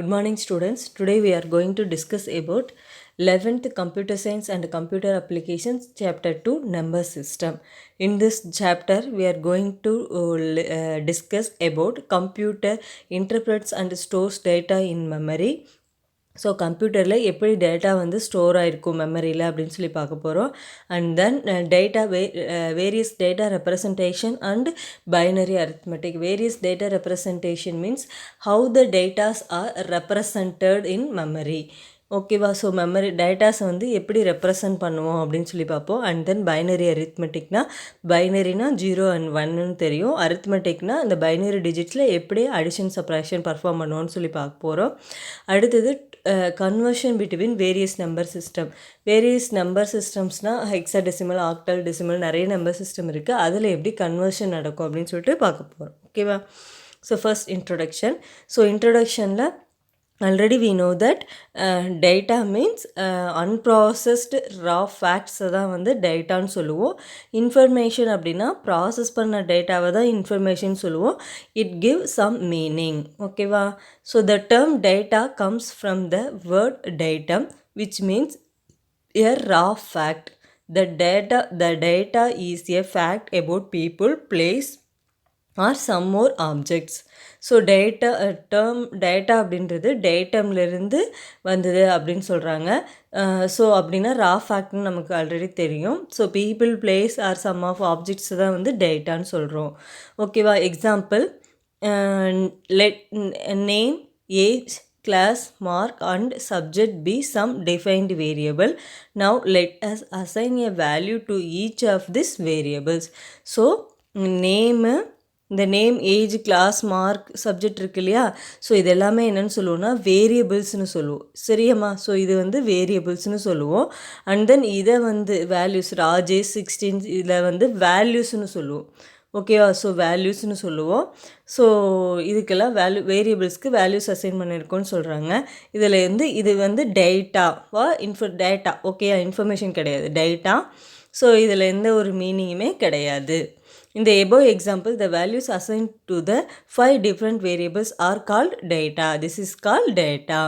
Good morning students. Today we are going to discuss about 11th Computer Science and Computer Applications Chapter 2 Number System. In this chapter we are going to discuss about computer interprets and stores data in memory. So கம்ப்யூட்டரில் எப்படி data வந்து store ஆகிருக்கும் மெமரியில் அப்படின்னு சொல்லி பார்க்க போகிறோம். And then data various data representation and binary arithmetic. Various data representation means how the datas R represented in memory. ஓகேவா? ஸோ மெமரி டேட்டாஸை வந்து எப்படி ரெப்ரசன்ட் பண்ணுவோம் அப்படின்னு சொல்லி பார்ப்போம். அண்ட் தென் பைனரி அரித்மெட்டிக்னா பைனரினா 0 and 1ன்னு தெரியும். அரித்மெட்டிக்னா இந்த பைனரி டிஜிட்ஸில் எப்படி அடிஷன் சப்ராக்ஷன் பர்ஃபார்ம் பண்ணுவோன்னு சொல்லி பார்க்க போகிறோம். அடுத்தது conversion between various number system. Various number சிஸ்டம்ஸ்னால் ஹெக்ஸாடெசிமல், ஆக்டல், டெசிமல் நிறைய நம்பர் சிஸ்டம் இருக்குது. அதில் எப்படி கன்வர்ஷன் நடக்கும் அப்படின்னு சொல்லிட்டு பார்க்க போகிறோம். ஓகேவா? So first introduction. ஸோ இன்ட்ரொடக்ஷனில் already we know that data means unprocessed raw facts தான் வந்து டேட்டான்னு சொல்லுவோம். இன்ஃபர்மேஷன் அப்படின்னா ப்ராசஸ் பண்ண டேட்டாவை தான் இன்ஃபர்மேஷன் சொல்லுவோம். It give some meaning. ஓகேவா? So the term data comes from the word datum which means a raw fact. The data is a fact about people, place or some more objects. So data அப்படின்றது டேட்டம்லேருந்து வந்தது அப்படின்னு சொல்கிறாங்க. So அப்படின்னா ரா ஃபேக்ட்னு நமக்கு already தெரியும். So people, place or some of objects தான் வந்து டேட்டான்னு சொல்கிறோம். ஓகேவா? Example, let name, age, class, mark and subject be some defined variable. Now let us assign a value to each of these variables. So name, இந்த name, age, class, mark, subject இருக்கு இல்லையா? So இது எல்லாமே என்னென்னு சொல்லுவோம்னா வேரியபிள்ஸ்னு சொல்லுவோம். சரியாம்மா? So இது வந்து வேரியபிள்ஸ்னு சொல்லுவோம். அண்ட் தென் இதை வந்து வேல்யூஸ், ராஜேஷ் 16 இதில் வந்து வேல்யூஸ்னு சொல்லுவோம். ஓகேவா? ஸோ வேல்யூஸ்னு சொல்லுவோம். ஸோ இதுக்கெல்லாம் வேரியபிள்ஸ்க்கு வேல்யூஸ் அசைன் பண்ணியிருக்கோன்னு சொல்கிறாங்க. இதில் வந்து இது வந்து டேட்டாவா டேட்டா. ஓகேயா? இன்ஃபர்மேஷன் கிடையாது, டேட்டா. ஸோ இதில் எந்த ஒரு மீனிங்குமே கிடையாது. In the above example, the values assigned to the 5 different variables are called data. This is called data.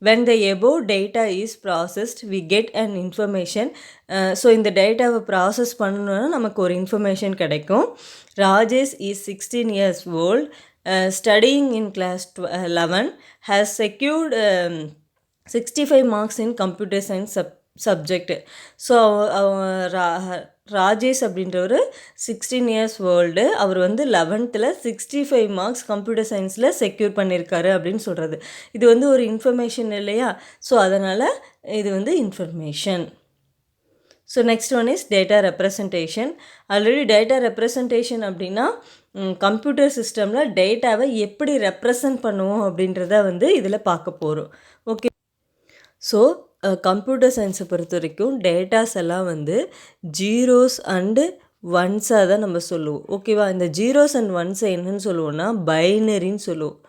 When the above data is processed, we get an information. So இந்த டேட்டாவை process பண்ணணுன்னா நமக்கு ஒரு information கிடைக்கும். Rajesh is 16 years old, studying in class 11, has secured 65 marks in computer science subject. So Rajesh அப்படின்றவர் 16 years old. அவர் வந்து 11th 65 marks computer சயின்ஸில் secure பண்ணியிருக்காரு அப்படின்னு சொல்கிறது. இது வந்து ஒரு இன்ஃபர்மேஷன் இல்லையா? ஸோ அதனால் இது வந்து information. So next one is data representation. Already data representation அப்படின்னா கம்ப்யூட்டர் சிஸ்டமில் டேட்டாவை எப்படி ரெப்ரசன்ட் பண்ணுவோம் அப்படின்றத வந்து இதில் பார்க்க போகிறோம். ஓகே. ஸோ கம்ப்யூட்டர் சயின்ஸை பொறுத்த வரைக்கும் டேட்டாஸ் எல்லாம் வந்து ஜீரோஸ் அண்டு ஒன்ஸாக தான் நம்ம சொல்லுவோம். ஓகேவா? இந்த ஜீரோஸ் அண்ட் ஒன்ஸை என்னன்னு சொல்லுவோம்னா பைனரின்னு சொல்லுவோம்.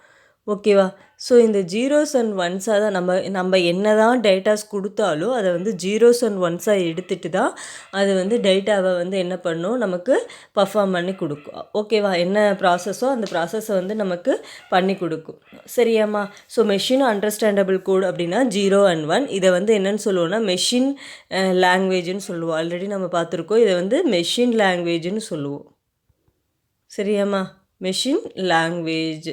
ஓகேவா? ஸோ இந்த ஜீரோஸ் அண்ட் ஒன்ஸாக தான் நம்ம என்ன தான் டேட்டாஸ் கொடுத்தாலும் அதை வந்து ஜீரோஸ் அண்ட் ஒன்ஸாக எடுத்துகிட்டு தான் அது வந்து டேட்டாவை வந்து என்ன பண்ணும், நமக்கு பர்ஃபார்ம் பண்ணி கொடுக்கும். ஓகேவா? என்ன ப்ராசஸோ அந்த ப்ராசஸை வந்து நமக்கு பண்ணி கொடுக்கும். சரியாம்மா? ஸோ மெஷின் அண்டர்ஸ்டாண்டபிள் கோட் அப்படின்னா 0 and 1. இதை வந்து என்னென்னு சொல்லுவோம்னா மெஷின் லாங்குவேஜ்னு சொல்லுவோம். ஆல்ரெடி நம்ம பார்த்துருக்கோம். இதை வந்து மெஷின் லாங்குவேஜ்னு சொல்லுவோம். சரியாம்மா? Machine language.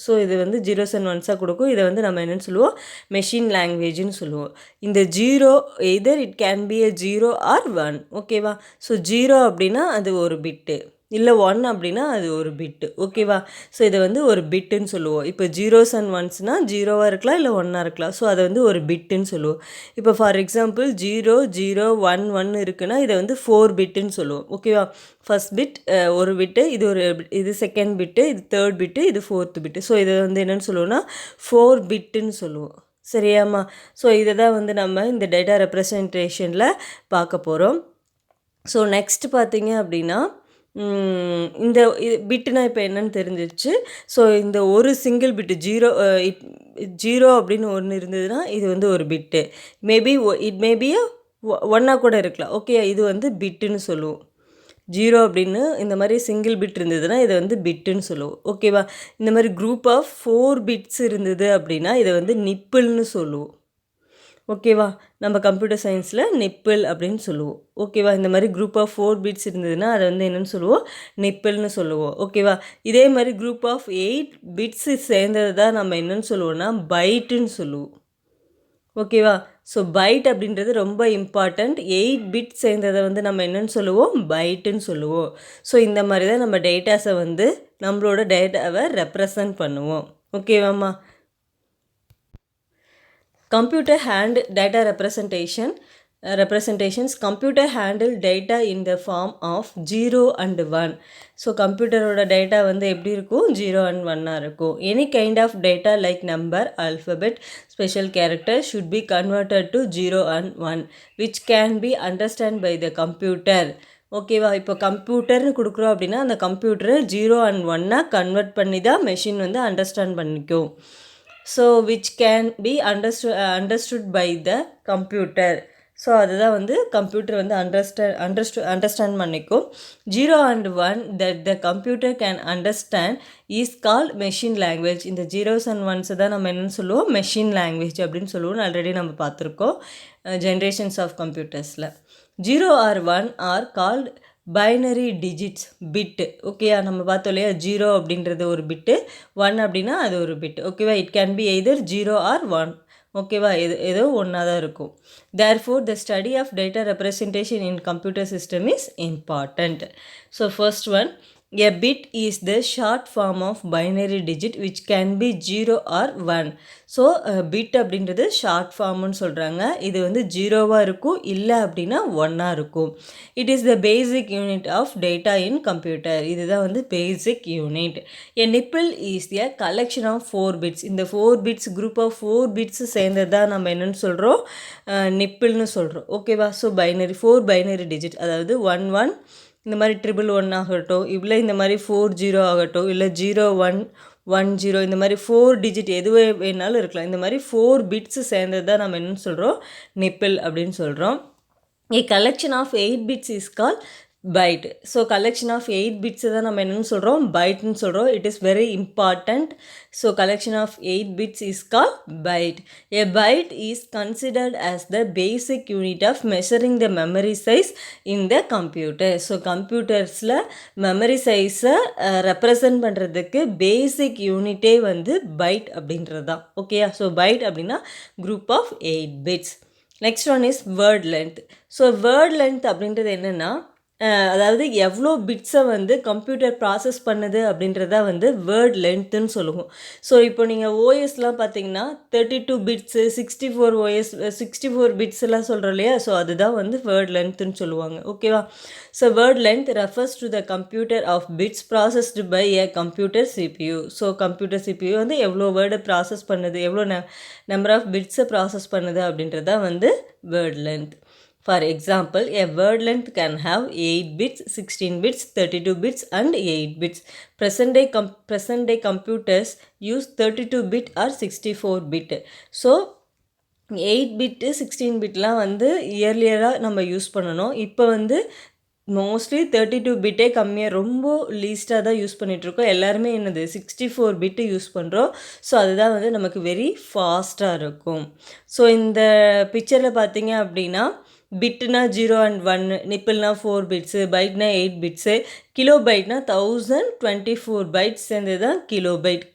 ஸோ இது வந்து ஜீரோஸ் அண்ட் ஒன்ஸாக கொடுக்கும். இதை வந்து நம்ம என்னென்னு சொல்லுவோம், மெஷின் லாங்குவேஜ்னு சொல்லுவோம். இந்த zero either it can B a 0 or 1. ஓகேவா? ஸோ 0 அப்படின்னா அது ஒரு பிட்டு, இல்லை 1 அப்படின்னா அது ஒரு பிட்டு. ஓகேவா? ஸோ இதை வந்து ஒரு பிட்டுன்னு சொல்லுவோம். இப்போ ஜீரோஸ் அண்ட் ஒன்ஸ்னால் 0வாக இருக்கலாம், இல்லை 1ஆக இருக்கலாம். ஸோ அதை வந்து ஒரு பிட்டுன்னு சொல்லுவோம். இப்போ ஃபார் எக்ஸாம்பிள் 0 0 1 1 இருக்குன்னா இதை வந்து 4 பிட்டுன்னு சொல்லுவோம். ஓகேவா? ஃபஸ்ட் பிட் ஒரு பிட்டு, இது செகண்ட் பிட்டு, இது தேர்ட் பிட்டு, இது ஃபோர்த் பிட்டு. ஸோ இதை வந்து என்னென்னு சொல்லுவோம்னா 4 பிட்டுன்னு சொல்லுவோம். சரியாம்மா? ஸோ இதை தான் வந்து நம்ம இந்த டேட்டா ரெப்ரசன்டேஷனில் பார்க்க போகிறோம். ஸோ நெக்ஸ்ட் பார்த்தீங்க அப்படின்னா இந்த பிட்டுனா இப்போ என்னன்னு தெரிஞ்சிச்சு. ஸோ இந்த ஒரு சிங்கிள் பிட்டு ஜீரோ அப்படின்னு ஒன்று இருந்ததுன்னா இது வந்து ஒரு பிட்டு. மேபி இட் மேபி ஒன்றா கூட இருக்கலாம். ஓகே, இது வந்து பிட்டுன்னு சொல்லுவோம். ஜீரோ அப்படின்னு இந்த மாதிரி சிங்கிள் பிட் இருந்ததுன்னா இதை வந்து பிட்டுன்னு சொல்லுவோம். ஓகேவா? இந்த மாதிரி குரூப் ஆஃப் 4 பிட்ஸ் இருந்தது அப்படின்னா இதை வந்து நிப்பிள்னு சொல்லுவோம். ஓகேவா? நம்ம கம்ப்யூட்டர் சயின்ஸில் நிப்பிள் அப்படின்னு சொல்லுவோம். ஓகேவா? இந்த மாதிரி குரூப் ஆஃப் 4 பிட்ஸ் இருந்ததுன்னா அதை வந்து என்னென்னு சொல்லுவோம்? நிப்பிள்னு சொல்லுவோம். ஓகேவா? இதே மாதிரி குரூப் ஆஃப் 8 பிட்ஸு சேர்ந்தது தான் நம்ம என்னென்னு சொல்லுவோம்னா பைட்டுன்னு சொல்லுவோம். ஓகேவா? ஸோ பைட் அப்படின்றது ரொம்ப இம்பார்ட்டண்ட். 8 பிட் சேர்ந்ததை வந்து நம்ம என்னென்னு சொல்லுவோம்? பைட்டுன்னு சொல்லுவோம். ஸோ இந்த மாதிரி தான் நம்ம டேட்டாஸை வந்து நம்மளோட டேட்டாவை ரெப்ரசன்ட் பண்ணுவோம். ஓகேவாம்மா? Computer hand data representations. Computer handle data in the form of 0 and 1. So கம்ப்யூட்டரோட டேட்டா வந்து எப்படி இருக்கும்? 0 and 1 இருக்கும். Any kind of data like number, alphabet, special character should be converted to 0 and 1 which can be understood by the computer. ஓகேவா? இப்போ கம்ப்யூட்டர்னு கொடுக்குறோம் அப்படின்னா அந்த கம்ப்யூட்டரை 0 and 1 கன்வெர்ட் பண்ணி தான் மெஷின் வந்து அண்டர்ஸ்டாண்ட் பண்ணிக்கும். So which can be understood by the computer. So அதுதான் வந்து கம்ப்யூட்டர் வந்து அண்டர்ஸ்டாண்ட் பண்ணிக்கும். 0 and 1 that the computer can understand is called machine language. இந்த ஜீரோஸ் அண்ட் ஒன்ஸை தான் நம்ம என்னென்னு சொல்லுவோம்? மெஷின் லாங்குவேஜ் அப்படின்னு சொல்லுவோம். ஆல்ரெடி நம்ம பார்த்துருக்கோம் ஜென்ரேஷன்ஸ் ஆஃப் கம்ப்யூட்டர்ஸில். 0 or 1 are called binary digits bit. ஓகேயா? நம்ம பார்த்தோம் இல்லையா? 0 அப்படின்றது ஒரு பிட்டு, 1 அப்படின்னா அது ஒரு பிட். ஓகேவா? It can be either 0 or 1. ஓகேவா? ஏதோ ஒன்றா தான் இருக்கும். Therefore the study of data representation in computer system is important. So first one, a bit is the short form of binary digit which can be 0 or 1. So bit அப்படின்றது short ஃபார்ம்னு சொல்கிறாங்க. இது வந்து 0வாக இருக்கும், இல்லை அப்படின்னா 1ஆக இருக்கும். It is the basic unit of data in computer. இதுதான் வந்து basic unit. A nibble is a collection of 4 bits. இந்த 4 பிட்ஸ் குரூப் ஆஃப் 4 பிட்ஸ் சேர்ந்தது தான் நம்ம என்னென்னு சொல்கிறோம்? நிப்பிள்னு சொல்கிறோம். ஓகேவா? ஸோ பைனரி 4 பைனரி டிஜிட், அதாவது 1 1 இந்த மாதிரி 111 ஆகட்டும், இல்லை இந்த மாதிரி 40 ஆகட்டும், இல்லை 0110 இந்த மாதிரி 4 டிஜிட் எதுவே வேணாலும் இருக்கலாம். இந்த மாதிரி 4 பிட்ஸு சேர்ந்தது தான் நம்ம என்னென்னு சொல்கிறோம்? நிப்பிள் அப்படின்னு சொல்கிறோம். A collection of 8 bits is called byte. So collection of 8 பிட்ஸை தான் நம்ம என்னென்னு சொல்கிறோம்? பைட்னு சொல்கிறோம். It is very important. So collection of 8 bits is called byte. A byte is considered as the basic unit of measuring the memory size in the computer. So கம்ப்யூட்டர்ஸில் memory சைஸை represent பண்ணுறதுக்கு பேசிக் யூனிட்டே வந்து byte அப்படின்றது தான். ஓகேயா? So byte அப்படின்னா group of 8 bits. Next one is word length. So word length அப்படின்றது என்னென்னா, அதாவது எவ்வளோ பிட்ஸை வந்து கம்ப்யூட்டர் ப்ராசஸ் பண்ணுது அப்படின்றத வந்து வேர்ட் லென்த்துன்னு சொல்லுவோம். ஸோ இப்போ நீங்கள் ஓஎஸ்லாம் பார்த்தீங்கன்னா 32 பிட்ஸு 64 பிட்ஸ் எல்லாம் சொல்கிறோம் இல்லையா? ஸோ அதுதான் வந்து வேர்ட் லென்த்துன்னு சொல்லுவாங்க. ஓகேவா? So word length refers to the computer of bits processed by a computer CPU. So computer CPU வந்து எவ்வளோ வேர்டை ப்ராசஸ் பண்ணுது, எவ்வளோ நம்பர் ஆஃப் பிட்ஸை ப்ராசஸ் பண்ணுது அப்படின்றதான் வந்து word length. For example, a word length can have 8 bits, 16 bits, 32 bits and 8 bits. Present day computers use 32 bit or 64 bit. So 8 bit 16 bitலாம் வந்து இயர்லியராக நம்ம யூஸ் பண்ணணும். இப்போ வந்து மோஸ்ட்லி 32 பிட்டே கம்மியாக, ரொம்ப லீஸ்ட்டாக தான் யூஸ் பண்ணிகிட்ருக்கோம். எல்லாருமே என்னது 64 பிட்டு யூஸ் பண்ணுறோம். ஸோ அதுதான் வந்து நமக்கு வெரி ஃபாஸ்ட்டாக இருக்கும். ஸோ இந்த பிக்சரில் பார்த்தீங்க அப்படின்னா பிட்னா 0 and 1, நிப்பிள்னா 4 பிட்ஸு, பைட்னா 8 பிட்ஸு, கிலோ பைட்னா 1024 பைட்ஸ் சேர்ந்தது தான் kilo byte.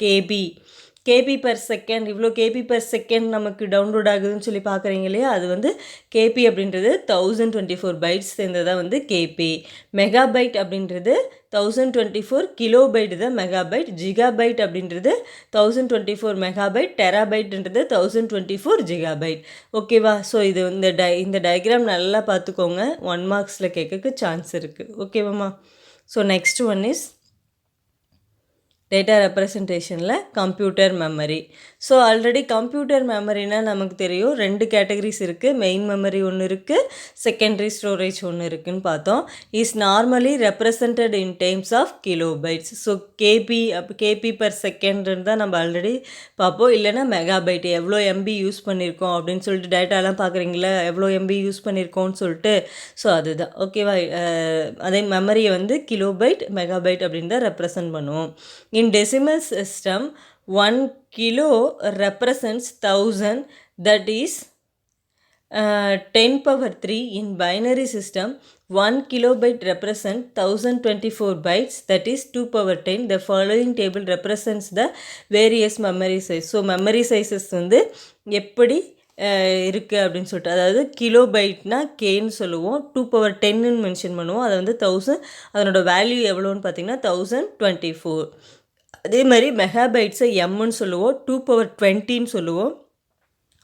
KB per second, இவ்வளோ கேபி பர் செகண்ட் நமக்கு டவுன்லோட் ஆகுதுன்னு சொல்லி பார்க்குறீங்க இல்லையா? அது வந்து கேபி அப்படின்றது 1024 பைட்ஸ் சேர்ந்தது தான் வந்து கேபி. மெகாபைட் அப்படின்றது 1024 கிலோபைட் தான் மெகாபைட். ஜிகாபைட் அப்படின்றது 1024 மெகாபைட். டெராபைட்ன்றது 1024 ஜிகாபைட். ஓகேவா? ஸோ இது இந்த டயக்ராம் நல்லா பார்த்துக்கோங்க. 1 மார்க்ஸில் கேட்கறதுக்கு சான்ஸ் இருக்குது. ஓகேவாம்மா? So next one is data ரெப்ரசன்டேஷனில் computer memory. So already computer மெமரினா நமக்கு தெரியும் 2 கேட்டகரிஸ் இருக்குது. மெயின் மெமரி ஒன்று இருக்குது, செகண்டரி ஸ்டோரேஜ் ஒன்று இருக்குதுன்னு பார்த்தோம். Is normally represented in terms of kilobytes. So KB per செகண்ட்னு தான் நம்ம ஆல்ரெடி பார்ப்போம். இல்லைனா மெகாபைட், எவ்வளோ எம்பி யூஸ் பண்ணியிருக்கோம் அப்படின்னு சொல்லிட்டு டேட்டாலாம் பார்க்குறீங்களா, எவ்வளோ எம்பி யூஸ் பண்ணியிருக்கோம்னு சொல்லிட்டு. ஸோ அதுதான் ஓகேவா. அதே மெமரியை வந்து கிலோபைட் மெகாபைட் அப்படின்னு தான் ரெப்ரசன்ட் பண்ணுவோம். In decimal system, 1 kilo represents 1000, that is 10 power 3. In binary system, 1 kilobyte represents 1024 bytes, that is 2 power 10. The following table represents the various memory size. So memory sizes வந்து எப்படி இருக்குது அப்படின்னு சொல்லிட்டு, அதாவது கிலோபைட்னா கேன்னு சொல்லுவோம், 2 power 10ன்னு மென்ஷன் பண்ணுவோம். அதை வந்து 1000, அதனோட வேல்யூ எவ்வளோன்னு பார்த்தீங்கன்னா 1024. அதே மாதிரி மெகாபைட்ஸை எம்முன்னு சொல்லுவோம், 2 power 20ன்னு சொல்லுவோம்.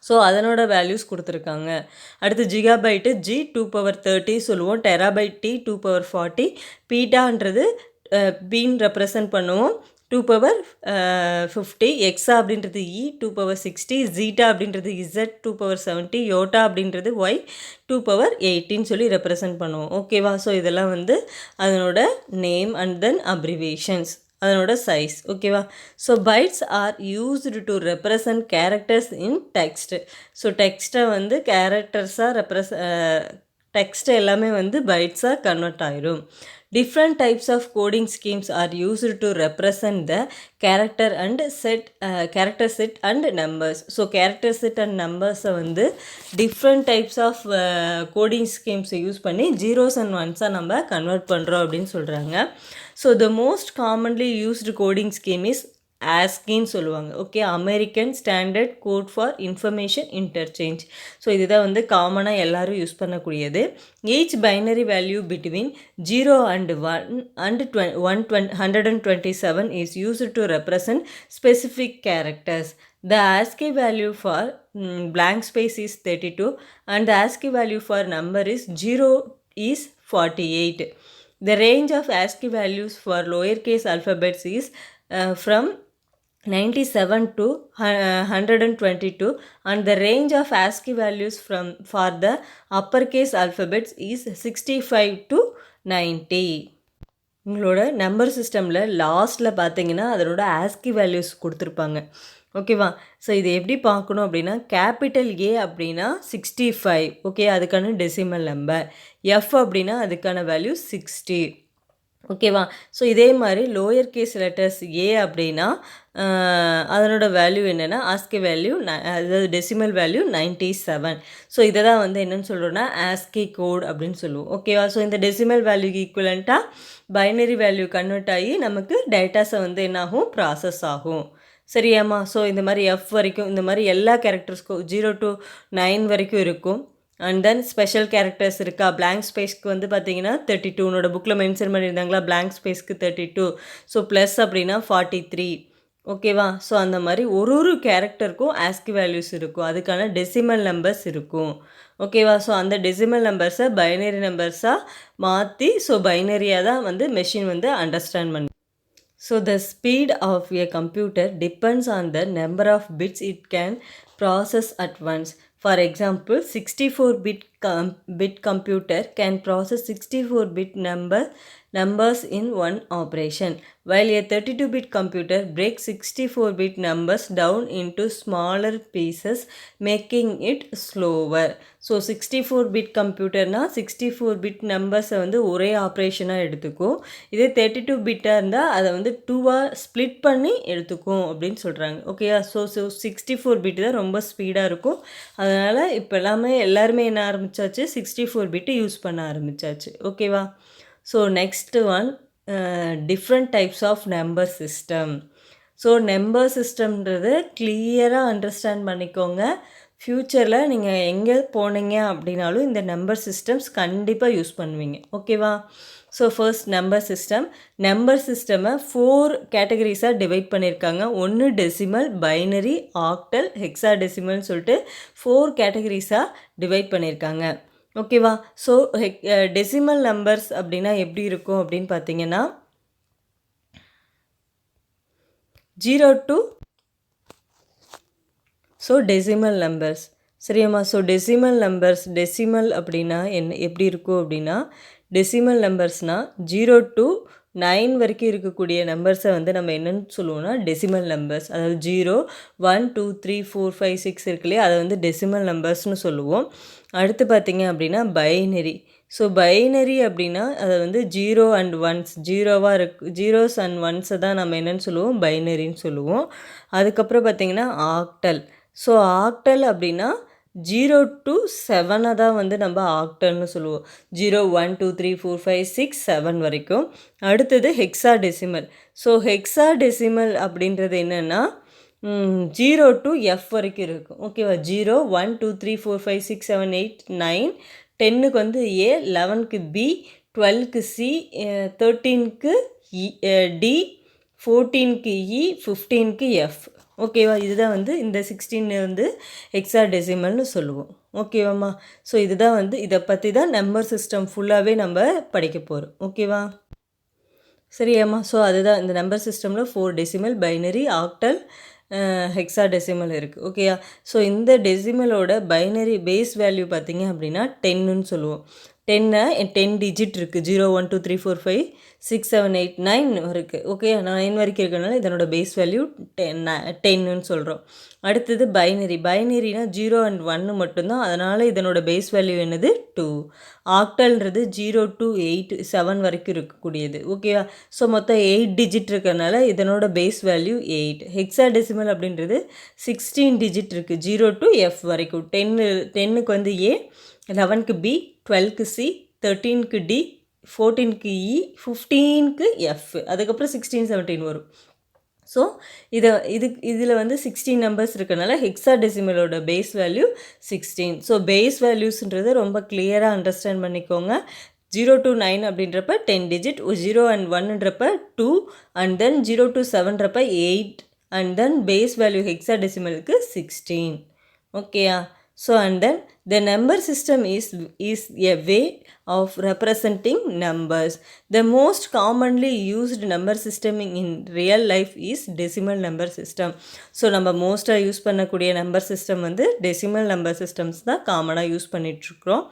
ஸோ அதனோட வேல்யூஸ் கொடுத்துருக்காங்க. அடுத்து ஜிகாபைட்டு ஜி 2 power 30 சொல்லுவோம், டெராபைட் டி 2 power 40, பீட்டான்றது பீன் ரெப்ரசன்ட் பண்ணுவோம் 2 power 50, எக்ஸா அப்படின்றது இ 2 power 60, ஜீட்டா அப்படின்றது இசட் 2 power 70, யோட்டா அப்படின்றது ஒய் 2 power 18 சொல்லி ரெப்ரசன்ட் பண்ணுவோம். ஓகேவா. ஸோ இதெல்லாம் வந்து அதனோட நேம் அண்ட் தென் அப்ரிவேஷன்ஸ், அதனோட சைஸ். ஓகேவா. So bytes are used to represent characters in text. So டெக்ஸ்ட்டை வந்து கேரக்டர்ஸாக டெக்ஸ்ட் எல்லாமே வந்து பைட்ஸாக கன்வெர்ட் ஆயிடும். Different types of coding schemes are used to represent the character set and numbers. So character set and numbers வந்து different types of coding schemes use பண்ணி zeros and ones நம்ம கன்வெர்ட் பண்ணுறோம் அப்படின்னு சொல்கிறாங்க. So the most commonly used coding scheme is ASCIIன்னு சொல்லுவாங்க. Okay, American standard code for information interchange. So இதுதான் வந்து காமனாக எல்லோரும் யூஸ் பண்ணக்கூடியது. Each binary value between 0 and 1 and 127 is used to represent specific characters. The ASCII value for blank space is 32 and the ASCII value for number is 0 is 48. The range of ASCII values for lowercase alphabets is from 97 to 122 and the range of ASCII values for the uppercase alphabets is 65 to 90. உங்களோட number சிஸ்டமில் லாஸ்ட்டில் பார்த்தீங்கன்னா அதனோட ASCII values கொடுத்துருப்பாங்க. ஓகேவா. So இது எப்படி பார்க்கணும் அப்படின்னா, கேபிட்டல் ஏ அப்படின்னா 65. ஓகே, அதுக்கான டெசிமல் நம்பர். எஃப் அப்படின்னா அதுக்கான வேல்யூ 60. ஓகேவா. ஸோ இதே மாதிரி லோயர் கேஸ் லெட்டர்ஸ் ஏ அப்படின்னா அதனோட வேல்யூ என்னென்னா ASCII வேல்யூ, அதாவது டெசிமல் வேல்யூ 97. ஸோ இதை தான் வந்து என்னென்னு சொல்கிறோன்னா ASCII கோட் அப்படின்னு சொல்லுவோம். ஓகேவா. ஸோ இந்த டெசிமல் வேல்யூக்கு ஈக்குவலண்ட்டாக பைனரி வேல்யூ கன்வெர்ட் ஆகி நமக்கு டேட்டாஸை வந்து என்னாகும், ப்ராசஸ் ஆகும். சரியாம்மா. ஸோ இந்த மாதிரி எஃப் வரைக்கும், இந்த மாதிரி எல்லா கேரக்டர்ஸ்க்கும் 0 to 9 வரைக்கும் இருக்கும். அண்ட் தென் ஸ்பெஷல் கேரக்டர்ஸ் இருக்கா. பிளாங்க் ஸ்பேஸ்க்கு வந்து பார்த்தீங்கன்னா 32, உன்னோட புக்கில் மென்ஷன் பண்ணியிருந்தாங்களா, பிளாங்க் ஸ்பேஸ்க்கு 32. ஸோ ப்ளஸ் அப்படின்னா 43. ஓகேவா. ஸோ அந்த மாதிரி ஒரு கேரக்டருக்கும் ASCII வேல்யூஸ் இருக்கும், அதுக்கான டெசிமல் நம்பர்ஸ் இருக்கும். ஓகேவா. ஸோ அந்த டெசிமல் நம்பர்ஸை பைனரி நம்பர்ஸாக மாற்றி, ஸோ பைனரியாக தான் வந்து மெஷின் வந்து அண்டர்ஸ்டாண்ட் பண்ணி. So the speed of a computer depends on the number of bits it can process at once. For example, 64-bit computer can process 64-bit numbers in one operation, while a 32-bit computer breaks 64-bit numbers down into smaller pieces, making it slower. So 64-bit கம்ப்யூட்டர்னால் 64-bit நம்பர்ஸை வந்து ஒரே ஆப்ரேஷனாக எடுத்துக்கும். இதே 32-பிட்டாக இருந்தால் அதை வந்து 2ஆக split பண்ணி எடுத்துக்கும் அப்படின்னு சொல்கிறாங்க. ஓகேயா. ஸோ 64-bit தான் ரொம்ப ஸ்பீடாக இருக்கும். அதனால் இப்போ எல்லாருமே என்ன ஆரம்பித்தாச்சு, 64-bit யூஸ் பண்ண ஆரம்பித்தாச்சு. ஓகேவா. So next one, different types of number system. So number சிஸ்டம்ன்றது கிளியராக அண்டர்ஸ்டாண்ட் பண்ணிக்கோங்க. ஃப்யூச்சரில் நீங்கள் எங்கே போனீங்க அப்படின்னாலும் இந்த நம்பர் சிஸ்டம்ஸ் கண்டிப்பாக யூஸ் பண்ணுவீங்க. ஓகேவா. ஸோ ஃபர்ஸ்ட் நம்பர் சிஸ்டமை 4 கேட்டகரிஸாக டிவைட் பண்ணியிருக்காங்க. ஒன்று டெசிமல், பைனரி, ஆக்டல், ஹெக்ஸா டெசிமல்னு சொல்லிட்டு 4 கேட்டகரிஸாக டிவைட் பண்ணியிருக்காங்க. ஓகேவா. ஸோ டெசிமல் நம்பர்ஸ் அப்படின்னா எப்படி இருக்கும் அப்படின்னு பார்த்தீங்கன்னா, 0 to ஸோ டெசிமல் நம்பர்ஸ் சரியாம்மா. ஸோ டெசிமல் நம்பர்ஸ் டெசிமல் அப்படின்னா எப்படி இருக்கும் அப்படின்னா டெசிமல் நம்பர்ஸ்னால் 0 to 9 வரைக்கும் இருக்கக்கூடிய நம்பர்ஸை வந்து நம்ம என்னென்னு சொல்லுவோம்னா டெசிமல் நம்பர்ஸ். அதாவது 0 1 2 3 4 5 6 இருக்கு இல்லையா, அதை வந்து டெசிமல் நம்பர்ஸ்னு சொல்லுவோம். அடுத்து பார்த்திங்க அப்படின்னா பைனரி. ஸோ பைனரி அப்படின்னா அதை வந்து 0 and 1s ஜீரோவாக ஜீரோஸ் அண்ட் ஒன்ஸை தான் நம்ம என்னென்னு சொல்லுவோம் பைனரின்னு சொல்லுவோம். அதுக்கப்புறம் பார்த்திங்கன்னா ஆக்டல். ஸோ ஆக்டல் அப்படின்னா 0 to 7 தான் வந்து நம்ம ஆக்டல்னு சொல்லுவோம். 0 1 2 3 4 5 6 7 வரைக்கும். அடுத்தது hexa decimal. So hexa decimal அப்படின்றது என்னென்னா 0 to F வரைக்கும் இருக்கும். ஓகேவா. 0 1 2 3 4 5 6 7 8 9 10க்கு வந்து A, 11க்கு B, 12க்கு C, 13க்கு D, 14க்கு E, 15க்கு F. ஓகேவா. இதுதான் வந்து இந்த 16 வந்து ஹெக்ஸா டெசிமல்னு சொல்லுவோம். ஓகேவாம்மா. ஸோ இதுதான் வந்து இதை பற்றி தான் நம்பர் சிஸ்டம் ஃபுல்லாகவே நம்ம படிக்க போகிறோம். ஓகேவா. சரியாம்மா. ஸோ அதுதான் இந்த நம்பர் சிஸ்டமில் 4 decimal, binary, octal, hexa decimal இருக்குது. ஓகேயா. ஸோ இந்த டெசிமலோட பைனரி பேஸ் வேல்யூ பார்த்திங்க அப்படின்னா 10ன்னு சொல்லுவோம். 10 டிஜிட் இருக்குது. 0 1 2 3 4 5 6 7 8 9 இருக்குது. ஓகே. 9 வரைக்கும் இருக்கிறதுனால இதனோட பேஸ் வேல்யூ 10ன்னு சொல்கிறோம். அடுத்தது பைனரி. பைனரினா 0 and 1 மட்டும்தான், அதனால் இதனோட பேஸ் வேல்யூ என்னது 2. ஆக்டல்ன்றது 0 to 8 7 வரைக்கும் இருக்கக்கூடியது. ஓகேவா. ஸோ மொத்தம் 8 டிஜிட் இருக்கிறதுனால இதனோட பேஸ் வேல்யூ 8. ஹெக்ஸா டெசிமல் அப்படின்றது 16 டிஜிட் இருக்குது. 0 to F வரைக்கும். 10க்கு வந்து A, 11க்கு B, 12க்கு C, 13க்கு D, 14க்கு E, 15க்கு F, அதுக்கப்புறம் 16 17 வரும். ஸோ இதில் வந்து 16 நம்பர்ஸ் இருக்கனால ஹெக்ஸா டெசிமலோட பேஸ் வேல்யூ 16. ஸோ பேஸ் வேல்யூஸ்ன்றது ரொம்ப கிளியராக அண்டர்ஸ்டாண்ட் பண்ணிக்கோங்க. 0 to 9 அப்படின்றப்ப 10 டிஜிட், 0 and 1ன்றப்ப 2, அண்ட் தென் 0 to 7ன்றப்ப 8, and then base value hexa டெசிமலுக்கு 16. ஓகேயா. So and then the number system is a way of representing numbers. The most commonly used number system in real life is decimal number system. So நம்ம மோஸ்ட்டாக use பண்ணக்கூடிய number system வந்து decimal number systems தான் காமனாக use பண்ணிகிட்ருக்குறோம்.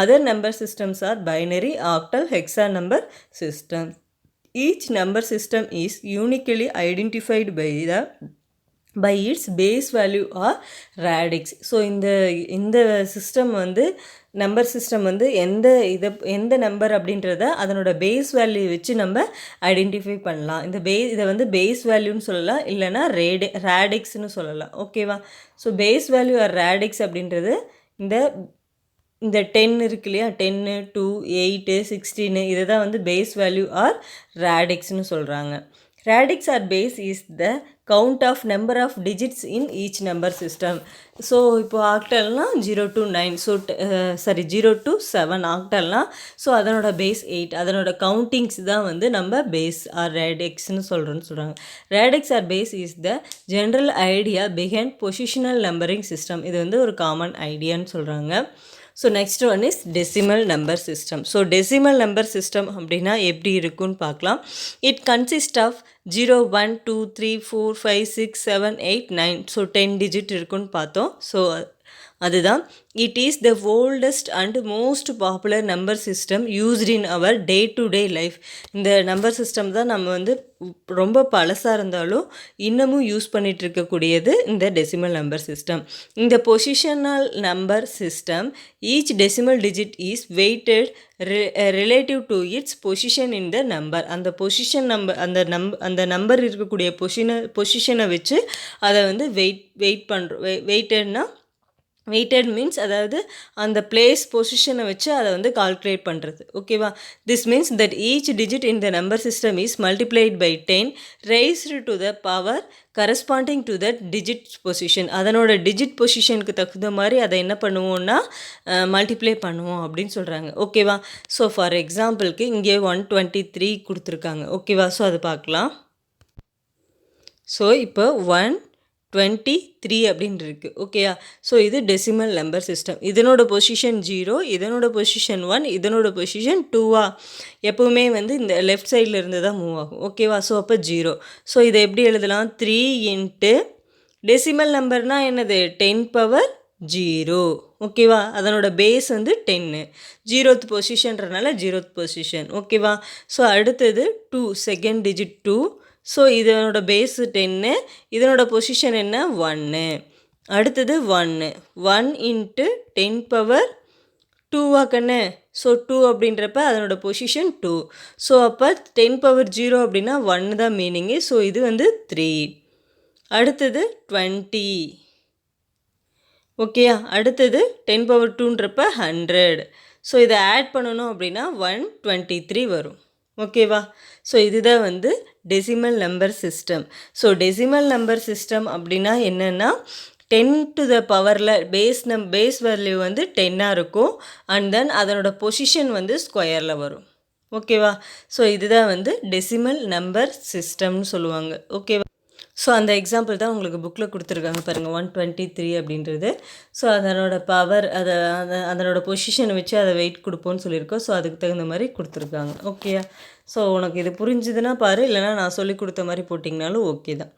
Other number systems are binary, octal, hexa number system. Each number system is uniquely identified by its base value or radix. So இந்த system வந்து number system வந்து எந்த number அப்படின்றத அதனோட பேஸ் வேல்யூ வச்சு நம்ம ஐடென்டிஃபை பண்ணலாம். இதை வந்து பேஸ் வேல்யூன்னு சொல்லலாம், இல்லைனா ரேடிக்ஸ்னு சொல்லலாம். ஓகேவா. So base value or radix அப்படின்றது இந்த 10 இருக்கு இல்லையா, 10 2 8 16 இதை தான் வந்து பேஸ் வேல்யூ ஆர் ரேடிக்ஸ்னு சொல்கிறாங்க. Radix or base is the count of number of digits in each number system. So இப்போ ஆக்டல்னால் 0 to 9, ஸோ 0 to 7 ஆக்டல்னால் ஸோ அதனோட பேஸ் 8, அதனோட கவுண்டிங்ஸ் தான் வந்து நம்ம பேஸ் ஆர் ரேடிக்ஸ்னு சொல்கிறாங்க. Radix or base is the general idea behind positional numbering system. இது வந்து ஒரு காமன் ஐடியான்னு சொல்கிறாங்க. So next one is decimal number system. So decimal number system அப்படின்னா எப்படி இருக்குன்னு பார்க்கலாம். It consist of 0 1 2 3 4 5 6 7 8 9. So 10 digit இருக்குன்னு பார்த்தோம். ஸோ அதுதான். It is the oldest and most popular number system used in our day to day life. இந்த number system தான் நம்ம வந்து ரொம்ப பழசாக இருந்தாலும் இன்னமும் யூஸ் பண்ணிகிட்டு இருக்கக்கூடியது இந்த டெசிமல் நம்பர் சிஸ்டம். இந்த positional number system each decimal digit is weighted relative to its position in the number. அந்த பொசிஷன் நம்பர் அந்த நம்பர் இருக்கக்கூடிய பொசிஷனை வச்சு அதை வந்து வெயிட்டட் மீன்ஸ் அதாவது அந்த பிளேஸ் பொசிஷனை வச்சு அதை வந்து கால்குலேட் பண்ணுறது. ஓகேவா. This means that each digit in the number system is multiplied by 10 raised to the power corresponding to that digit position. அதனோட டிஜிட் பொசிஷனுக்கு தகுந்த மாதிரி அதை என்ன பண்ணுவோம்னா மல்டிப்ளை பண்ணுவோம் அப்படின்னு சொல்கிறாங்க. ஓகேவா. ஸோ ஃபார் எக்ஸாம்பிளுக்கு இங்கே 123 கொடுத்துருக்காங்க. ஓகேவா. ஸோ அதை பார்க்கலாம். ஸோ இப்போ 1 23 அப்படின்னு இருக்குது. ஓகேயா? ஸோ இது டெசிமல் நம்பர் சிஸ்டம். இதனோட பொசிஷன் 0, இதனோட பொசிஷன் 1, இதனோட பொசிஷன் 2வா எப்போவுமே வந்து இந்த லெஃப்ட் சைடில் இருந்து தான் மூவ் ஆகும். ஓகேவா? ஸோ அப்போ 0. ஸோ இதை எப்படி எழுதலாம்? 3 இன்ட்டு டெசிமல் நம்பர்னால் என்னது? 10⁻0. ஓகேவா? அதனோட பேஸ் வந்து 10, 0th பொசிஷன்றனால 0th பொசிஷன். ஓகேவா? ஸோ அடுத்தது 2, செகண்ட் டிஜிட் 2. ஸோ இதனோட பேஸு 10, இதனோட பொசிஷன் என்ன? 1. அடுத்தது 1 இன்ட்டு 10⁻2வா கண்ணு? ஸோ 2 அப்படின்றப்ப அதனோட பொசிஷன் 2. ஸோ அப்போ 10⁻0 அப்படின்னா 1 தான் மீனிங்கு. ஸோ இது வந்து 3. அடுத்தது 20. ஓகேயா? அடுத்தது 10⁻2ன்றப்ப 100. ஸோ இதை ஆட் பண்ணணும் அப்படின்னா 123 வரும். ஓகேவா? ஸோ இதுதான் வந்து decimal number system. So decimal number system அப்படின்னா என்னென்னா 10 to the பவரில் பேஸ் வேல்யூ வந்து 10ஆக இருக்கும். அண்ட் தென் அதனோட பொசிஷன் வந்து ஸ்கொயரில் வரும். ஓகேவா? ஸோ இதுதான் வந்து டெசிமல் நம்பர் சிஸ்டம்னு சொல்லுவாங்க. ஓகேவா? ஸோ அந்த எக்ஸாம்பிள் தான் உங்களுக்கு புக்கில் கொடுத்துருக்காங்க பாருங்கள், 123 அப்படின்றது. ஸோ அதனோட பவர் அதனோட பொசிஷனை வச்சு அதை வெயிட் கொடுப்போன்னு சொல்லியிருக்கோம். ஸோ அதுக்கு தகுந்த மாதிரி கொடுத்துருக்காங்க. ஓகேயா? ஸோ உனக்கு இது புரிஞ்சுதுன்னா பாரு, இல்லைனா நான் சொல்லி கொடுத்த மாதிரி போட்டிங்கனாலும் ஓகே தான்.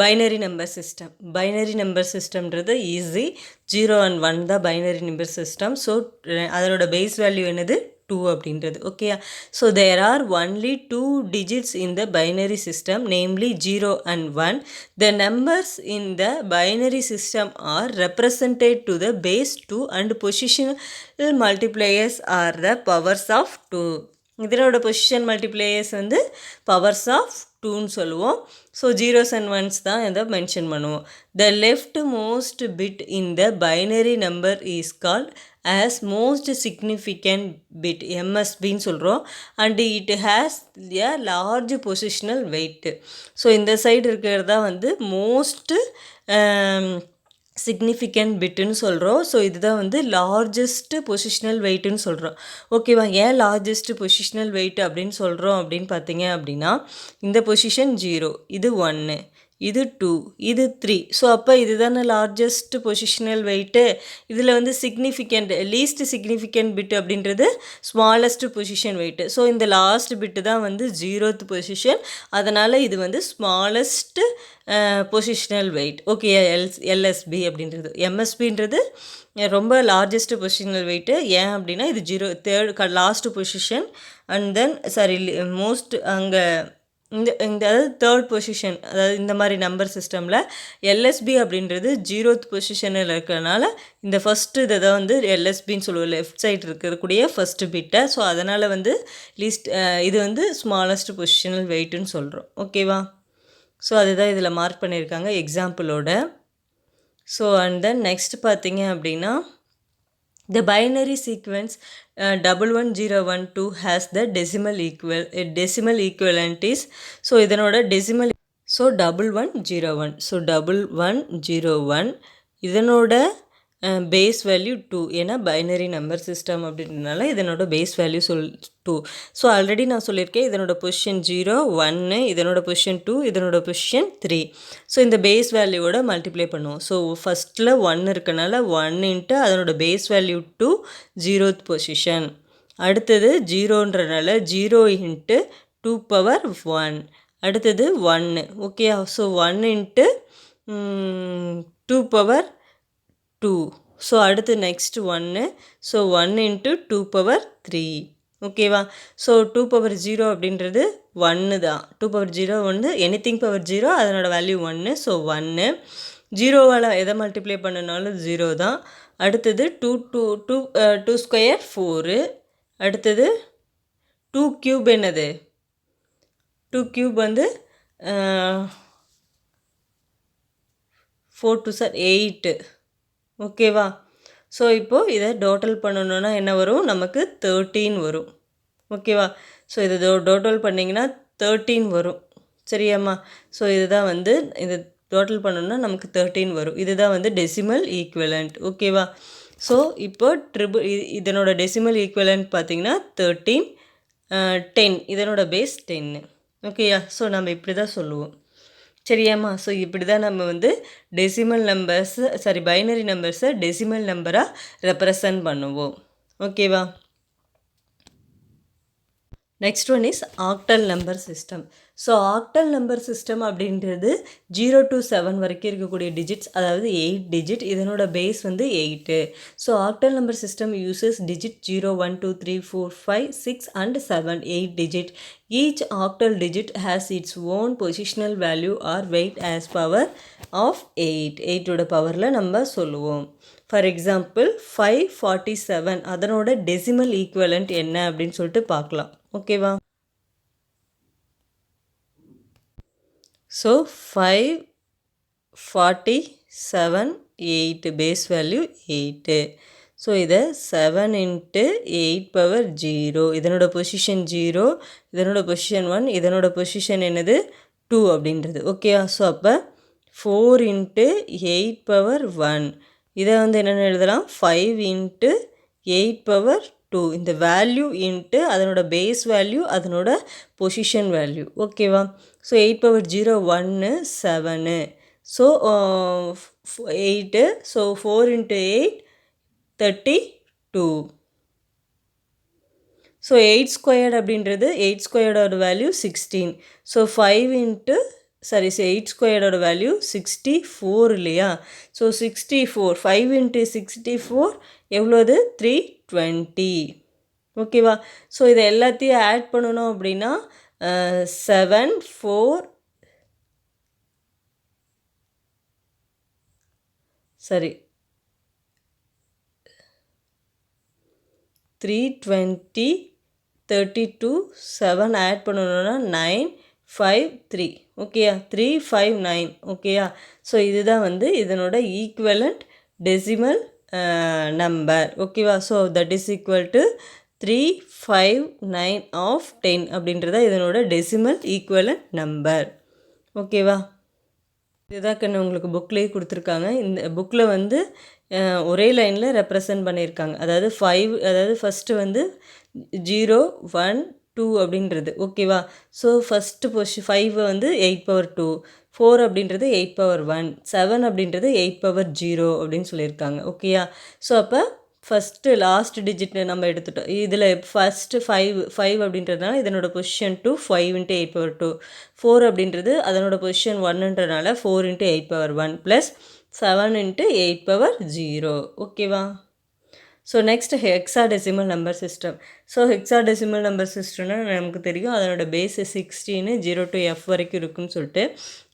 Binary number system. Binary number சிஸ்டம்ன்றது ஈஸி. 0 and 1 தான் பைனரி நம்பர் சிஸ்டம். ஸோ அதனோட பேஸ் வேல்யூ என்னது? 2 அப்படின்றது. ஓகேயா? So there are only 2 digits in the binary system, namely 0 and 1. The numbers in the binary system are represented to the base 2 and positional multipliers are the powers of 2. இதனோட position மல்டிப்ளேயர்ஸ் வந்து powers of 2ன்னு சொல்லுவோம். So 0s and 1s தான் இதை mention பண்ணுவோம். The left most bit in the binary number is called as most significant bit, MSBன்னு சொல்கிறோம். And it has a large positional weight. So இந்த side இருக்கிறது தான் வந்து மோஸ்ட் சிக்னிஃபிகண்ட் பிட்டுன்னு சொல்கிறோம். ஸோ இதுதான் வந்து லார்ஜஸ்ட் பொசிஷனல் வெயிட்டுன்னு சொல்கிறோம். ஓகேவா? ஏன் லார்ஜஸ்ட் பொசிஷனல் வெயிட் அப்படின்னு சொல்கிறோம் அப்படின்னு பார்த்தீங்க அப்படின்னா, இந்த பொசிஷன் 0, இது 1, இது 2, இது 3. ஸோ அப்போ இது தானே லார்ஜஸ்ட் பொசிஷனல் வெயிட்டு. இதில் வந்து லீஸ்ட் சிக்னிஃபிகண்ட் பிட் அப்படின்றது ஸ்மாலஸ்ட் பொசிஷன் வெயிட்டு. ஸோ இந்த லாஸ்ட் பிட்டு தான் வந்து 0th பொசிஷன். அதனால் இது வந்து smallest positional weight. Okay, LSB அப்படின்றது. எம்எஸ்பின்றது ரொம்ப லார்ஜஸ்ட் பொசிஷனல் வெயிட்டு. ஏன் அப்படின்னா இது 3rd last position. And then most அங்கே அதாவது 3rd பொசிஷன். அதாவது இந்த மாதிரி நம்பர் சிஸ்டமில் எல்எஸ்பி அப்படின்றது 0th பொசிஷனில் இருக்கிறதுனால இந்த ஃபஸ்ட்டு இதை தான் வந்து எல்எஸ்பின்னு சொல்லுவோம், லெஃப்ட் சைடு இருக்கக்கூடிய ஃபஸ்ட்டு பிட்டை. ஸோ அதனால் வந்து இது வந்து ஸ்மாலஸ்ட் பொசிஷனல் வெயிட்டுன்னு சொல்கிறோம். ஓகேவா? ஸோ அதுதான் இதில் மார்க் பண்ணியிருக்காங்க எக்ஸாம்பிளோட. ஸோ அண்ட் தென் நெக்ஸ்ட் பார்த்தீங்க அப்படின்னா, the binary sequence 11012 has the decimal equivalent is, so இதனோட decimal, so 1101, so 1101 இதனோட பேஸ் வேல்யூ 2. ஏன்னா பைனரி நம்பர் சிஸ்டம் அப்படின்றதுனால இதனோட பேஸ் வேல்யூ 2. ஸோ ஆல்ரெடி நான் சொல்லியிருக்கேன், இதனோட பொசிஷன் 0, 1, இதனோட பொசிஷன் 2, இதனோட பொசிஷன் 3. ஸோ இந்த பேஸ் வேல்யூவோட மல்டிப்ளை பண்ணுவோம். ஸோ ஃபஸ்ட்டில் 1 இருக்கனால 1 இன்ட்டு அதனோட பேஸ் வேல்யூ 2, 0th பொசிஷன். அடுத்தது 0ன்றனால 0 இன்ட்டு 2⁻1. அடுத்தது 1. Okay, so 1 into 2⁻2. ஸோ அடுத்து நெக்ஸ்ட் 1. So 1 into 2⁻3. ஓகேவா? ஸோ 2⁻0 அப்படின்றது 1 தான். 2⁻0 வந்து எனிதிங் பவர் 0, அதனோட வேல்யூ 1. ஸோ 1. 0வால் எதை மல்டிப்ளை பண்ணனாலும் 0 தான். அடுத்தது 2 ஸ்கொயர் 4. அடுத்தது 2 க்யூப் என்னது? 2 க்யூப் வந்து 4 2 8. ஓகேவா? ஸோ இப்போது இதை டோட்டல் பண்ணணுன்னா என்ன வரும்? நமக்கு 13 வரும். ஓகேவா? ஸோ இதை டோட்டல் பண்ணிங்கன்னா 13 வரும். சரியாம்மா? ஸோ இதுதான் வந்து இது டோட்டல் பண்ணணுன்னா நமக்கு 13 வரும். இதுதான் வந்து டெசிமல் ஈக்குவலண்ட். ஓகேவா? ஸோ இப்போ இதனோட டெசிமல் ஈக்குவலண்ட் பார்த்திங்கன்னா 13, 10. இதனோட பேஸ் 10. ஓகேயா? ஸோ நம்ம இப்படி தான் சொல்லுவோம். சரியாம்மா? ஸோ இப்படி தான் நம்ம வந்து டெசிமல் நம்பர்ஸு பைனரி நம்பர்ஸை டெசிமல் நம்பராக ரெப்ரசன்ட் பண்ணுவோம். ஓகேவா? Next one is octal number system. So octal number system அப்படின்றது 0 to 7 வரைக்கும் இருக்கக்கூடிய டிஜிட்ஸ், அதாவது 8 டிஜிட். இதனோட பேஸ் வந்து 8. So octal number system uses digit 0, 1, 2, 3, 4, 5, 6 and 7, 8 digit. Each octal digit has its own positional value or weight as power of 8. 8ஓட பவரில் நம்ம சொல்லுவோம். For example 547 அதனோட டெசிமல் ஈக்குவலண்ட் என்ன அப்படின்னு சொல்லிட்டு பார்க்கலாம். ஓகேவா? So 547 8 base value 8. ஸோ இதை 7 × 8 பவர் 0. இதனோட பொசிஷன் 0, இதனோட பொசிஷன் 1, இதனோட பொசிஷன் என்னது 2 அப்படின்றது. ஓகேவா? ஸோ அப்போ 4 × 8 பவர் 1. இதை வந்து என்னென்னு எழுதலாம்? 5 × 8 பவர் 2. இந்த வேல்யூ இன்ட்டு அதனோட பேஸ் வேல்யூ, அதனோட பொசிஷன் வேல்யூ. ஓகேவா? So 8 power 0 1 7. So 8. So 4 × 8 32. So 8 squared அப்படின்றது 8 ஸ்கொயர்டோட வேல்யூ 16. ஸோ 8 ஸ்கொயர்டோட வேல்யூ 64 இல்லையா? ஸோ 64 5 × 64 எவ்வளோது? 320. ஓகேவா? ஸோ இதை எல்லாத்தையும் ஆட் பண்ணணும் அப்படின்னா 7 4 320 32 7 ஆட் பண்ணணும்னா 9 5 3. ஓகேயா? 359. ஓகேயா? ஸோ இதுதான் வந்து இதனோட ஈக்குவலண்ட் டெசிமல் நம்பர். ஓகேவா? So that is equal to 359 of 10 அப்படின்றத இதனோட டெசிமல் ஈக்குவலண்ட் நம்பர். ஓகேவா? இதுதான் கண்ணு உங்களுக்கு புக்லேயே கொடுத்துருக்காங்க. இந்த புக்கில் வந்து ஒரே லைனில் ரெப்ரசன்ட் பண்ணியிருக்காங்க. அதாவது ஃபஸ்ட்டு வந்து 0 1 2 அப்படின்றது. ஓகேவா? ஸோ ஃபஸ்ட்டு 5 வந்து 8 பவர் 2, 4 அப்படின்றது 8 பவர் 1, 7 அப்படின்றது 8 பவர் 0 அப்படின்னு சொல்லியிருக்காங்க. ஓகேயா? ஸோ அப்போ ஃபஸ்ட்டு லாஸ்ட் டிஜிட் நம்ம எடுத்துட்டோம். இதில் ஃபஸ்ட்டு 5 அப்படின்றதுனால இதனோட பொசிஷன் 2, 5 × 8 பவர் 2. 4 அப்படின்றது அதனோட பொசிஷன் 1ன்றனால 4 × 8 பவர் 1 ப்ளஸ் 7 × 8 பவர் 0. ஓகேவா? So next hexadecimal number system. So hexadecimal number சிஸ்டம்னா நமக்கு தெரியும் அதனோட பேஸ் 16 0 to f வரைக்கும் இருக்குன்னு சொல்லிட்டு.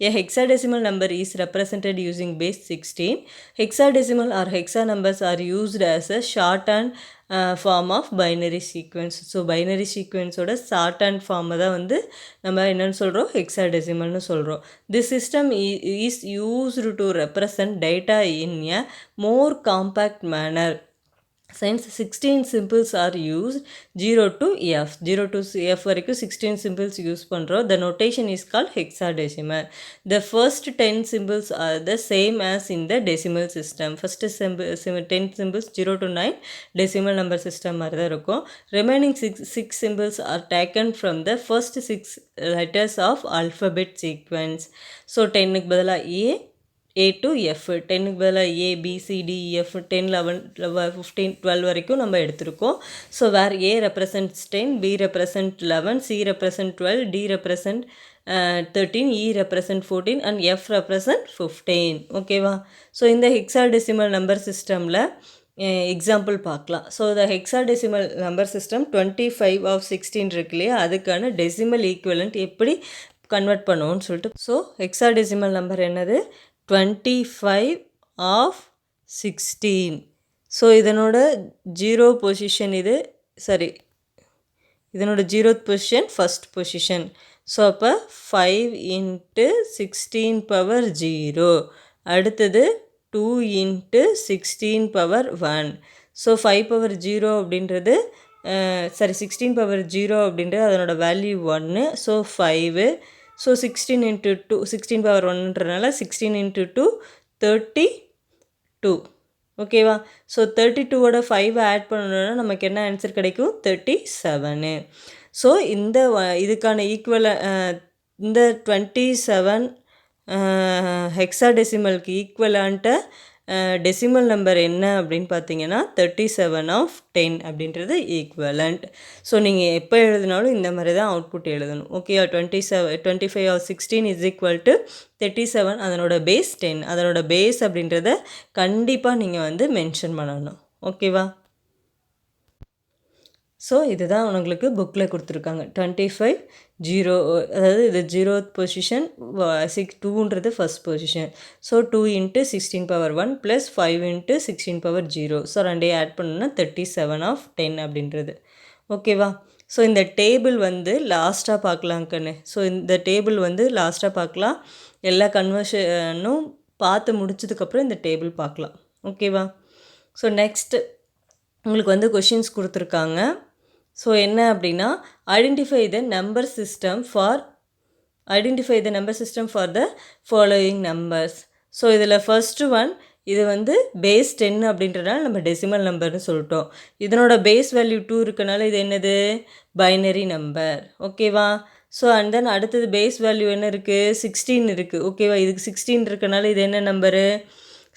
A hexadecimal number is represented using base 16. Hexadecimal or hexa numbers are used as a shorthand form of binary sequence. So binary சீக்வன்ஸோட shorthand ஃபார்மை தான் வந்து நம்ம என்னென்னு சொல்கிறோம்? ஹெக்ஸாடெசிமல்னு சொல்கிறோம். This system is used to represent data in a more compact manner. Since 16 symbols are used 0 to f வரைக்கும் 16 symbols use பண்ணுறோம். The notation is called hexadecimal. The first 10 symbols are the same as in the decimal system. First 10 symbols 0 to 9 decimal number system மாதிரி தான் இருக்கும். Remaining 6 symbols are taken from the first 6 letters of alphabet sequence. So 10க்கு பதிலாக A to F, 10க்கு பதிலாக A B C D E F 10 11 15 12 வரைக்கும் நம்ம எடுத்திருக்கோம். So where A represents 10, B represent 11, C represent 12, D represent 13, E represent 14 and F represent 15. ஓகேவா? So இந்த hexadecimal number சிஸ்டமில் example பார்க்கலாம். So the hexadecimal number system 25 of 16 இருக்கு இல்லையா? அதுக்கான டெசிமல் ஈக்குவலண்ட் எப்படி கன்வெர்ட் பண்ணுவோன்னு சொல்லிட்டு. ஸோ ஹெக்ஸாடெசிமல் நம்பர் என்னது? 25 ஆஃப் 16. ஸோ இதனோட 0 பொசிஷன் இதனோட 0th position first position. So அப்போ 5 × 16 பவர் 0. அடுத்தது 2 × 16 பவர் 1. ஸோ 5 பவர் 0 அப்படின்றது 16 பவர் 0 அப்படின்றது அதனோட வேல்யூ 1. ஸோ 5. ஸோ 16 × 2 16 பவர் 1ன்றனால 16 × 2 32. ஓகேவா? ஸோ 32ஓட 5 ஆட் பண்ணணுன்னா நமக்கு என்ன ஆன்சர் கிடைக்கும்? 37. ஸோ இதுக்கான இந்த 27 ஹெக்ஸாடெசிமலுக்கு ஈக்குவலான்ட்ட டெசிமல் நம்பர் என்ன அப்படின்னு பார்த்தீங்கன்னா 37/10 அப்படின்றது ஈக்குவலண்ட். ஸோ நீங்கள் எப்போ எழுதினாலும் இந்த மாதிரி தான் அவுட்புட் எழுதணும். ஓகே, 25/16 இஸ் ஈக்குவல் டு 37, அதனோட பேஸ் 10. அதனோட பேஸ் அப்படின்றத கண்டிப்பாக நீங்கள் வந்து மென்ஷன் பண்ணணும். ஓகேவா? ஸோ இதுதான் உங்களுக்கு புக்கில் கொடுத்துருக்காங்க. 25 அதாவது இது 0th பொசிஷன், 2ன்றது first position. So 2 × 16^1 plus 5 × 16^0. So ரெண்டையும் ஆட் பண்ணணும்னா 37/10 அப்படின்றது. ஓகேவா? ஸோ இந்த டேபிள் வந்து லாஸ்ட்டாக பார்க்கலாம் கண்ணு. ஸோ இந்த டேபிள் வந்து லாஸ்ட்டாக பார்க்கலாம். எல்லா கன்வர்ஷனும் பார்த்து முடிச்சதுக்கப்புறம் இந்த டேபிள் பார்க்கலாம். ஓகேவா? ஸோ நெக்ஸ்ட்டு உங்களுக்கு வந்து கொஷின்ஸ் கொடுத்துருக்காங்க. ஸோ என்ன அப்படின்னா, identify the number system for the following numbers. So இதில் ஃபர்ஸ்ட்டு ஒன், இது வந்து பேஸ் 10 அப்படின்றனால நம்ம டெசிமல் நம்பர்னு சொல்லிட்டோம். இதனோட பேஸ் வேல்யூ 2 இருக்கனால இது என்னது? Binary number. ஓகேவா? ஸோ அண்ட் தென் அடுத்தது பேஸ் வேல்யூ என்ன இருக்குது? 16 இருக்குது. ஓகேவா? இதுக்கு 16 இருக்கனால இது என்ன நம்பரு?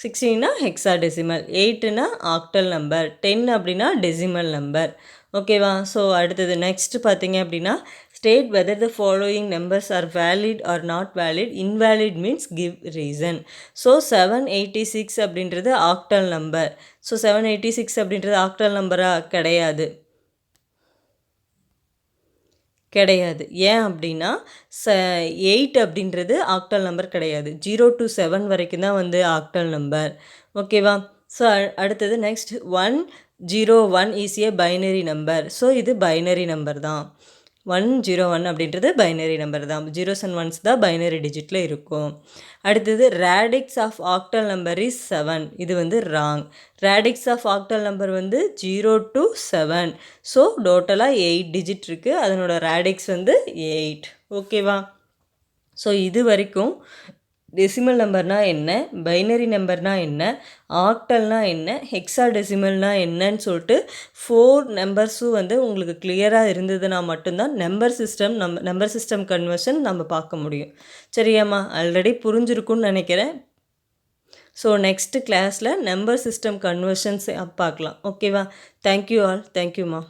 16னா ஹெக்ஸாடெசிமல், 8னா ஆக்டல் நம்பர், 10 அப்படின்னா டெசிமல் நம்பர். ஓகேவா? ஸோ அடுத்தது நெக்ஸ்ட் பார்த்தீங்க அப்படின்னா, state whether the following numbers are valid or not valid. Invalid means give reason. So 786 அப்படின்றது ஆக்டல் நம்பர். ஸோ 786 அப்படின்றது ஆக்டல் நம்பரா? கிடையாது. ஏன் அப்படின்னா 8 அப்படின்றது ஆக்டல் நம்பர் கிடையாது. 0 to 7 வரைக்கும் தான் வந்து ஆக்டல் நம்பர். ஓகேவா? ஸோ அடுத்தது next 101 is a binary number. So இது பைனரி நம்பர் தான். 101 அப்படின்றது பைனரி நம்பர் தான். 0s and 1s தான் பைனரி டிஜிட்டில் இருக்கும். அடுத்தது radix of octal number is 7. இது வந்து wrong. Radix of octal number வந்து 0 to 7. ஸோ டோட்டலாக 8 டிஜிட் இருக்குது. அதனோட ரேடிக்ஸ் வந்து 8. ஓகேவா? ஸோ இது வரைக்கும் டெசிமல் நம்பர்னால் என்ன, பைனரி நம்பர்னால் என்ன, ஆக்டல்னால் என்ன, ஹெக்ஸாடெசிமல்னால் என்னன்னு சொல்லிட்டு 4 நம்பர்ஸும் வந்து உங்களுக்கு கிளியராக இருந்ததுன்னா மட்டும்தான் நம்பர் சிஸ்டம் கன்வர்ஷன் நம்ம பார்க்க முடியும். சரியாம்மா? ஆல்ரெடி புரிஞ்சிருக்குன்னு நினைக்கிறேன். ஸோ நெக்ஸ்ட்டு கிளாஸில் நம்பர் சிஸ்டம் கன்வர்ஷன்ஸ் பார்க்கலாம். ஓகேவா? Thank you all. தேங்க்யூம்மா.